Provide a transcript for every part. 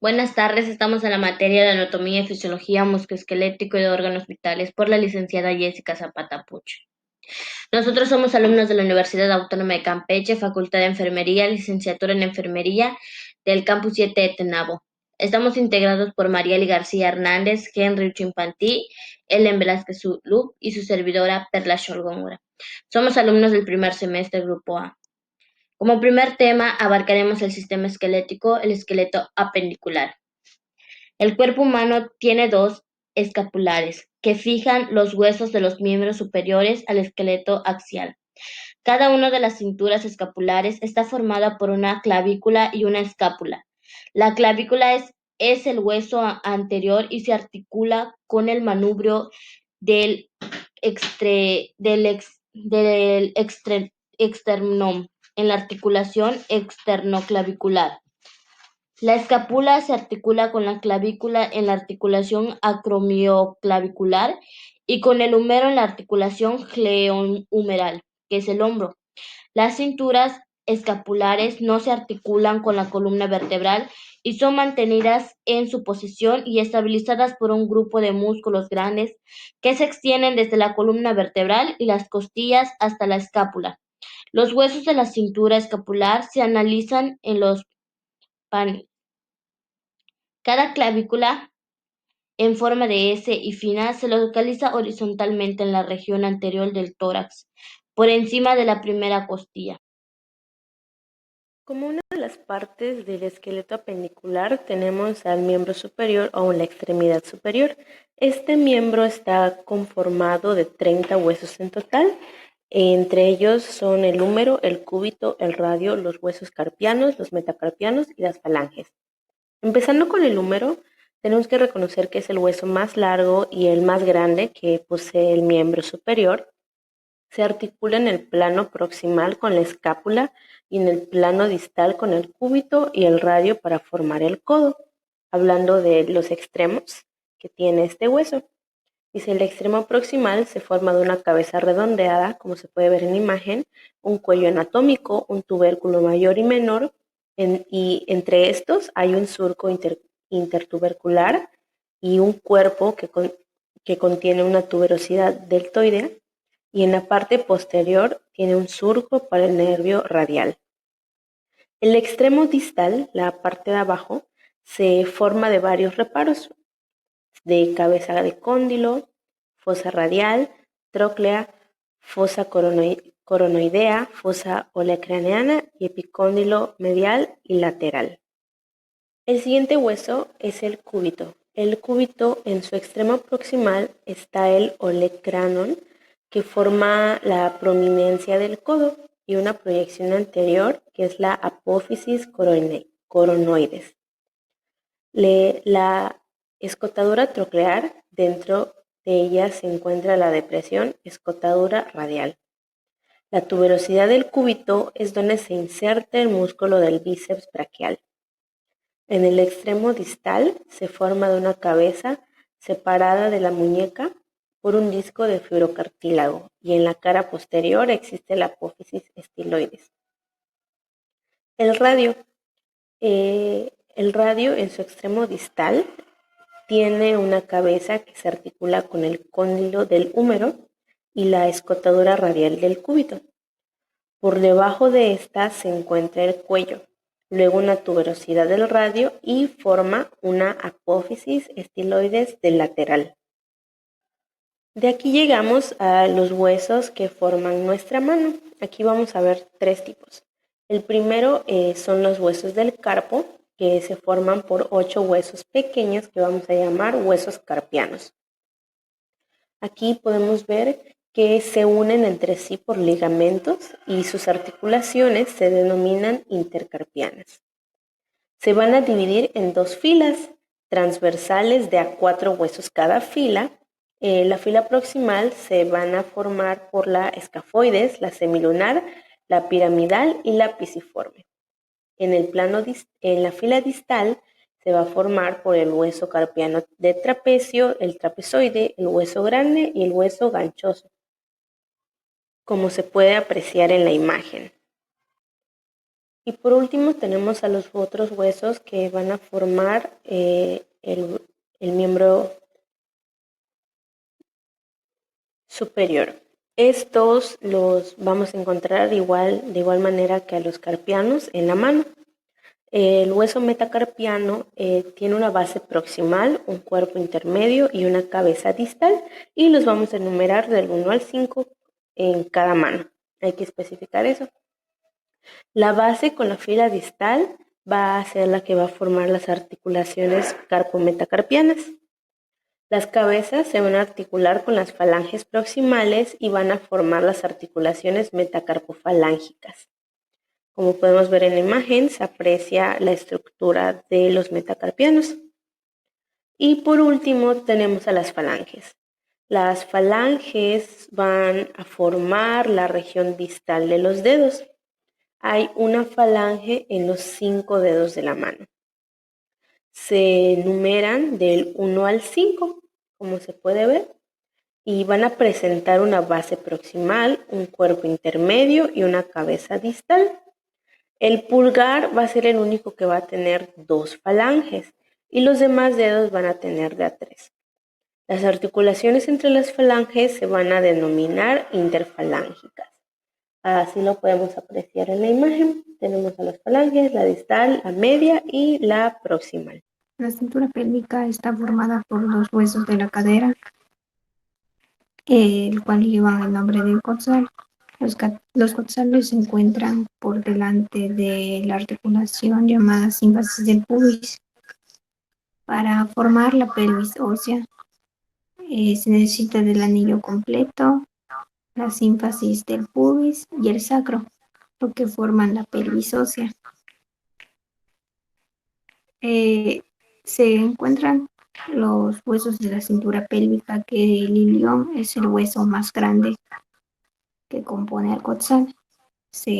Buenas tardes, estamos en la materia de anatomía y fisiología musculoesquelético y de órganos vitales por la licenciada Jessica Zapata Puch. Nosotros somos alumnos de la Universidad Autónoma de Campeche, Facultad de Enfermería, licenciatura en Enfermería del Campus 7 de Tenabo. Estamos integrados por Marieli García Hernández, Henry Chimpantí, Ellen Velázquez Zulú y su servidora Perla Sholgóngora. Somos alumnos del primer semestre Grupo A. Como primer tema abarcaremos el sistema esquelético, el esqueleto apendicular. El cuerpo humano tiene dos escapulares, que fijan los huesos de los miembros superiores al esqueleto axial. Cada una de las cinturas escapulares está formada por una clavícula y una escápula. La clavícula es el hueso anterior y se articula con el manubrio del, externum en la articulación externoclavicular. La escápula se articula con la clavícula en la articulación acromioclavicular y con el húmero en la articulación glenohumeral, que es el hombro. Las cinturas escapulares no se articulan con la columna vertebral y son mantenidas en su posición y estabilizadas por un grupo de músculos grandes que se extienden desde la columna vertebral y las costillas hasta la escápula. Los huesos de la cintura escapular se analizan en los panes. Cada clavícula, en forma de S y fina, se localiza horizontalmente en la región anterior del tórax, por encima de la primera costilla. Como una de las partes del esqueleto apendicular tenemos al miembro superior o la extremidad superior. Este miembro está conformado de 30 huesos en total. Entre ellos son el húmero, el cúbito, el radio, los huesos carpianos, los metacarpianos y las falanges. Empezando con el húmero, tenemos que reconocer que es el hueso más largo y el más grande que posee el miembro superior. Se articula en el plano proximal con la escápula y en el plano distal con el cúbito y el radio para formar el codo. Hablando de los extremos que tiene este hueso. Dice, el extremo proximal se forma de una cabeza redondeada, como se puede ver en la imagen, un cuello anatómico, un tubérculo mayor y menor, y entre estos hay un surco intertubercular y un cuerpo que contiene una tuberosidad deltoidea, y en la parte posterior tiene un surco para el nervio radial. El extremo distal, la parte de abajo, se forma de varios reparos, de cabeza de cóndilo, fosa radial, tróclea, fosa coronoidea, fosa olecraneana y epicóndilo medial y lateral. El siguiente hueso es el cúbito. El cúbito, en su extremo proximal está el olecranon, que forma la prominencia del codo, y una proyección anterior, que es la apófisis coronoides. La escotadura troclear, dentro de ella se encuentra la depresión escotadura radial. La tuberosidad del cúbito es donde se inserta el músculo del bíceps braquial. En el extremo distal se forma de una cabeza separada de la muñeca por un disco de fibrocartílago, y en la cara posterior existe la apófisis estiloides. El radio. El radio en su extremo distal tiene una cabeza que se articula con el cóndilo del húmero y la escotadura radial del cúbito. Por debajo de esta se encuentra el cuello, luego una tuberosidad del radio y forma una apófisis estiloides del lateral. De aquí llegamos a los huesos que forman nuestra mano. Aquí vamos a ver tres tipos. El primero son los huesos del carpo, que se forman por 8 huesos pequeños que vamos a llamar huesos carpianos. Aquí podemos ver que se unen entre sí por ligamentos y sus articulaciones se denominan intercarpianas. Se van a dividir en 2 filas transversales de a 4 huesos cada fila. La fila proximal se van a formar por la escafoides, la semilunar, la piramidal y la pisiforme. En la fila distal se va a formar por el hueso carpiano de trapecio, el trapezoide, el hueso grande y el hueso ganchoso, como se puede apreciar en la imagen. Y por último tenemos a los otros huesos que van a formar el miembro superior. Estos los vamos a encontrar de igual manera que a los carpianos en la mano. El hueso metacarpiano tiene una base proximal, un cuerpo intermedio y una cabeza distal, y los vamos a enumerar del 1 al 5 en cada mano. Hay que especificar eso. La base con la fila distal va a ser la que va a formar las articulaciones carpometacarpianas. Las cabezas se van a articular con las falanges proximales y van a formar las articulaciones metacarpofalángicas. Como podemos ver en la imagen, se aprecia la estructura de los metacarpianos. Y por último tenemos a las falanges. Las falanges van a formar la región distal de los dedos. Hay una falange en los 5 dedos de la mano. Se numeran del 1 al 5, como se puede ver, y van a presentar una base proximal, un cuerpo intermedio y una cabeza distal. El pulgar va a ser el único que va a tener 2 falanges y los demás dedos van a tener de a 3. Las articulaciones entre las falanges se van a denominar interfalángicas. Así lo podemos apreciar en la imagen. Tenemos a las falanges, la distal, la media y la proximal. La cintura pélvica está formada por los huesos de la cadera, el cual llevan el nombre de coxal. Los coxales se encuentran por delante de la articulación llamada sínfasis del pubis. Para formar la pelvis ósea se necesita del anillo completo, la sínfasis del pubis y el sacro, lo que forman la pelvis ósea. Se encuentran los huesos de la cintura pélvica, que el ilión es el hueso más grande que compone al coxal. Se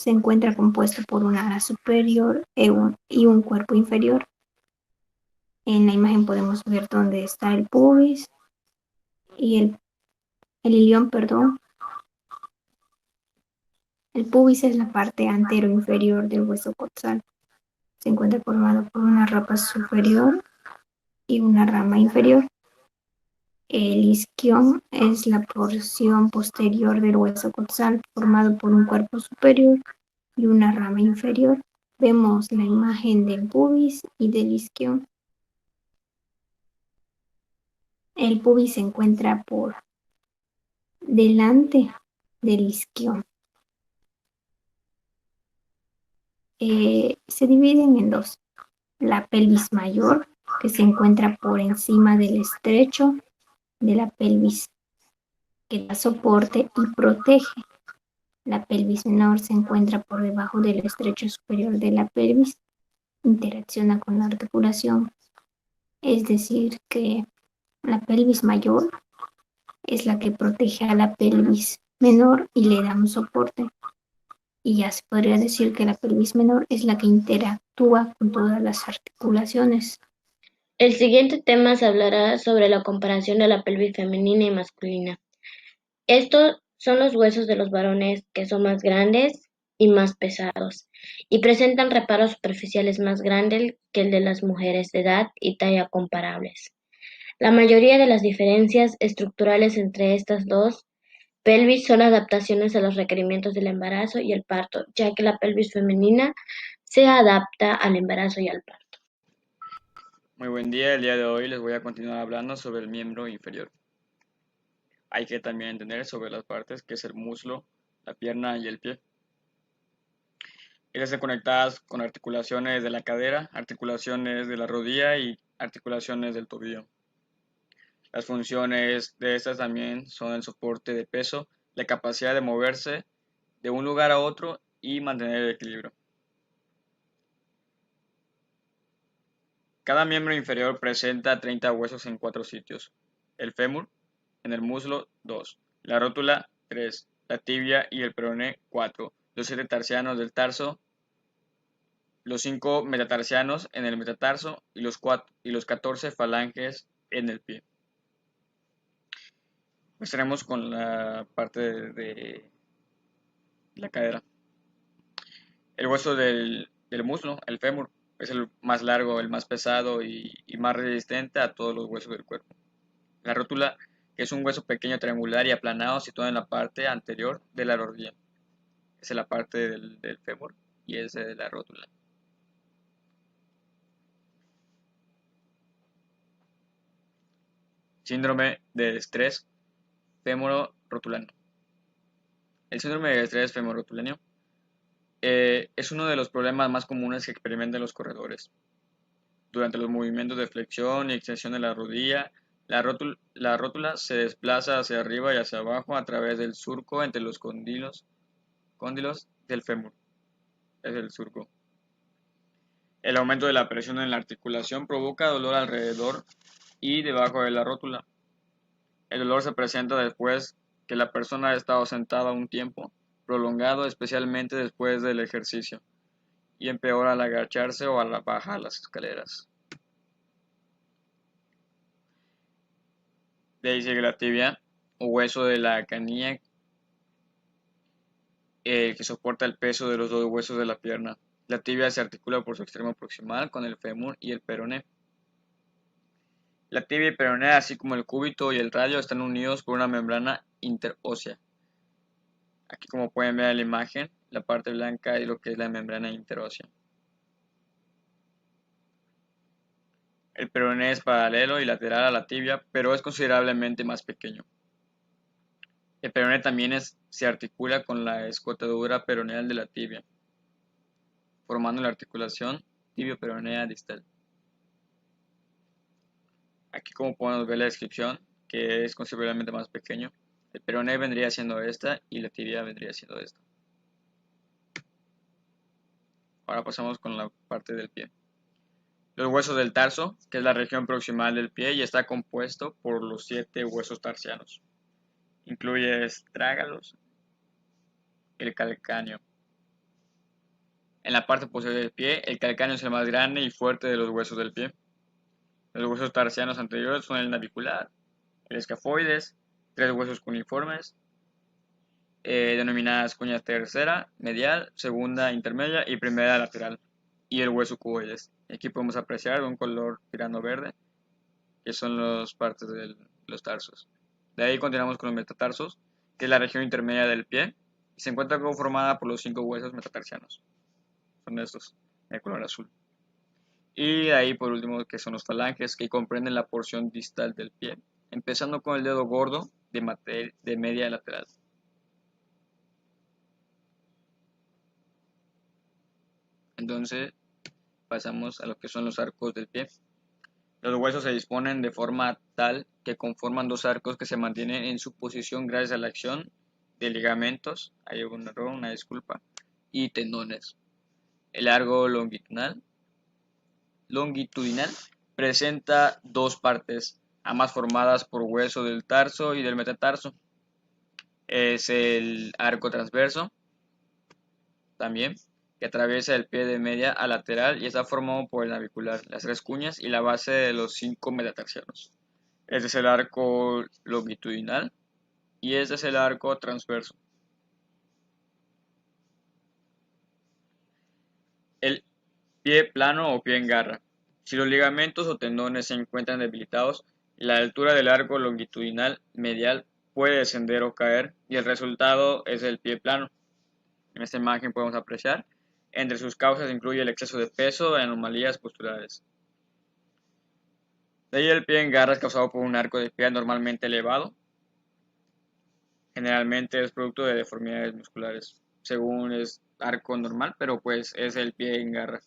encuentra compuesto por una ala superior y un cuerpo inferior. En la imagen podemos ver dónde está el pubis y el ilión, perdón. El pubis es la parte antero-inferior del hueso coxal. Se encuentra formado por una rama superior y una rama inferior. El isquion es la porción posterior del hueso coxal, formado por un cuerpo superior y una rama inferior. Vemos la imagen del pubis y del isquion. El pubis se encuentra por delante del isquion. Se dividen en dos: la pelvis mayor, que se encuentra por encima del estrecho de la pelvis, que da soporte y protege. La pelvis menor se encuentra por debajo del estrecho superior de la pelvis, interacciona con la articulación, es decir, que la pelvis mayor es la que protege a la pelvis menor y le da un soporte. Y ya se podría decir que la pelvis menor es la que interactúa con todas las articulaciones. El siguiente tema se hablará sobre la comparación de la pelvis femenina y masculina. Estos son los huesos de los varones, que son más grandes y más pesados, y presentan reparos superficiales más grandes que el de las mujeres de edad y talla comparables. La mayoría de las diferencias estructurales entre estas dos pelvis son adaptaciones a los requerimientos del embarazo y el parto, ya que la pelvis femenina se adapta al embarazo y al parto. Muy buen día, el día de hoy les voy a continuar hablando sobre el miembro inferior. Hay que también entender sobre las partes que es el muslo, la pierna y el pie. Estas están conectadas con articulaciones de la cadera, articulaciones de la rodilla y articulaciones del tobillo. Las funciones de estas también son el soporte de peso, la capacidad de moverse de un lugar a otro y mantener el equilibrio. Cada miembro inferior presenta 30 huesos en 4 sitios: el fémur, en el muslo 2, la rótula 3, la tibia y el peroné 4, los 7 tarsianos del tarso, los 5 metatarsianos en el metatarso y los 14 falanges en el pie. Empezaremos con la parte de la cadera. El hueso del muslo, el fémur, es el más largo, el más pesado y más resistente a todos los huesos del cuerpo. La rótula, que es un hueso pequeño triangular y aplanado situado en la parte anterior de la rodilla. Esa es la parte del fémur y esa es la rótula. Síndrome del estrés femoro-rotulano. El síndrome del estrés femoro-rotulano es uno de los problemas más comunes que experimentan los corredores. Durante los movimientos de flexión y extensión de la rodilla, la rótula se desplaza hacia arriba y hacia abajo a través del surco entre los cóndilos del fémur. Es el surco. El aumento de la presión en la articulación provoca dolor alrededor y debajo de la rótula. El dolor se presenta después que la persona ha estado sentada un tiempo prolongado, especialmente después del ejercicio, y empeora al agacharse o al bajar las escaleras. De ahí sigue la tibia o hueso de la canilla que soporta el peso de los dos huesos de la pierna. La tibia se articula por su extremo proximal con el fémur y el peroné. La tibia y peroné, así como el cúbito y el radio, están unidos por una membrana interósea. Aquí, como pueden ver en la imagen, la parte blanca es lo que es la membrana interósea. El peroné es paralelo y lateral a la tibia, pero es considerablemente más pequeño. El peroné también se articula con la escotadura peroneal de la tibia, formando la articulación tibio-peronea distal. Aquí, como podemos ver la descripción, que es considerablemente más pequeño, el peroné vendría siendo esta y la tibia vendría siendo esta. Ahora pasamos con la parte del pie. Los huesos del tarso, que es la región proximal del pie y está compuesto por los 7 huesos tarsianos. Incluye estrágalos, el calcáneo. En la parte posterior del pie, el calcáneo es el más grande y fuerte de los huesos del pie. Los huesos tarsianos anteriores son el navicular, el escafoides, 3 huesos cuneiformes, denominadas cuña tercera, medial, segunda intermedia y primera lateral, y el hueso cuboides. Aquí podemos apreciar de un color tirando verde, que son las partes de los tarsos. De ahí continuamos con los metatarsos, que es la región intermedia del pie, y se encuentra conformada por los 5 huesos metatarsianos. Son estos, de color azul. Y de ahí por último que son los falanges, que comprenden la porción distal del pie, empezando con el dedo gordo de media lateral. Entonces pasamos a lo que son los arcos del pie. Los huesos se disponen de forma tal que conforman 2 arcos que se mantienen en su posición gracias a la acción de ligamentos, hay un error, una disculpa, y tendones. El arco longitudinal presenta 2 partes, ambas formadas por hueso del tarso y del metatarso. Es el arco transverso, también, que atraviesa el pie de media a lateral y está formado por el navicular, las 3 cuñas y la base de los 5 metatarsianos. Este es el arco longitudinal y este es el arco transverso. El pie plano o pie en garra. Si los ligamentos o tendones se encuentran debilitados, la altura del arco longitudinal medial puede descender o caer y el resultado es el pie plano. En esta imagen podemos apreciar. Entre sus causas incluye el exceso de peso y anomalías posturales. De ahí el pie en garra es causado por un arco de pie normalmente elevado. Generalmente es producto de deformidades musculares. Según es arco normal, pero pues es el pie en garra.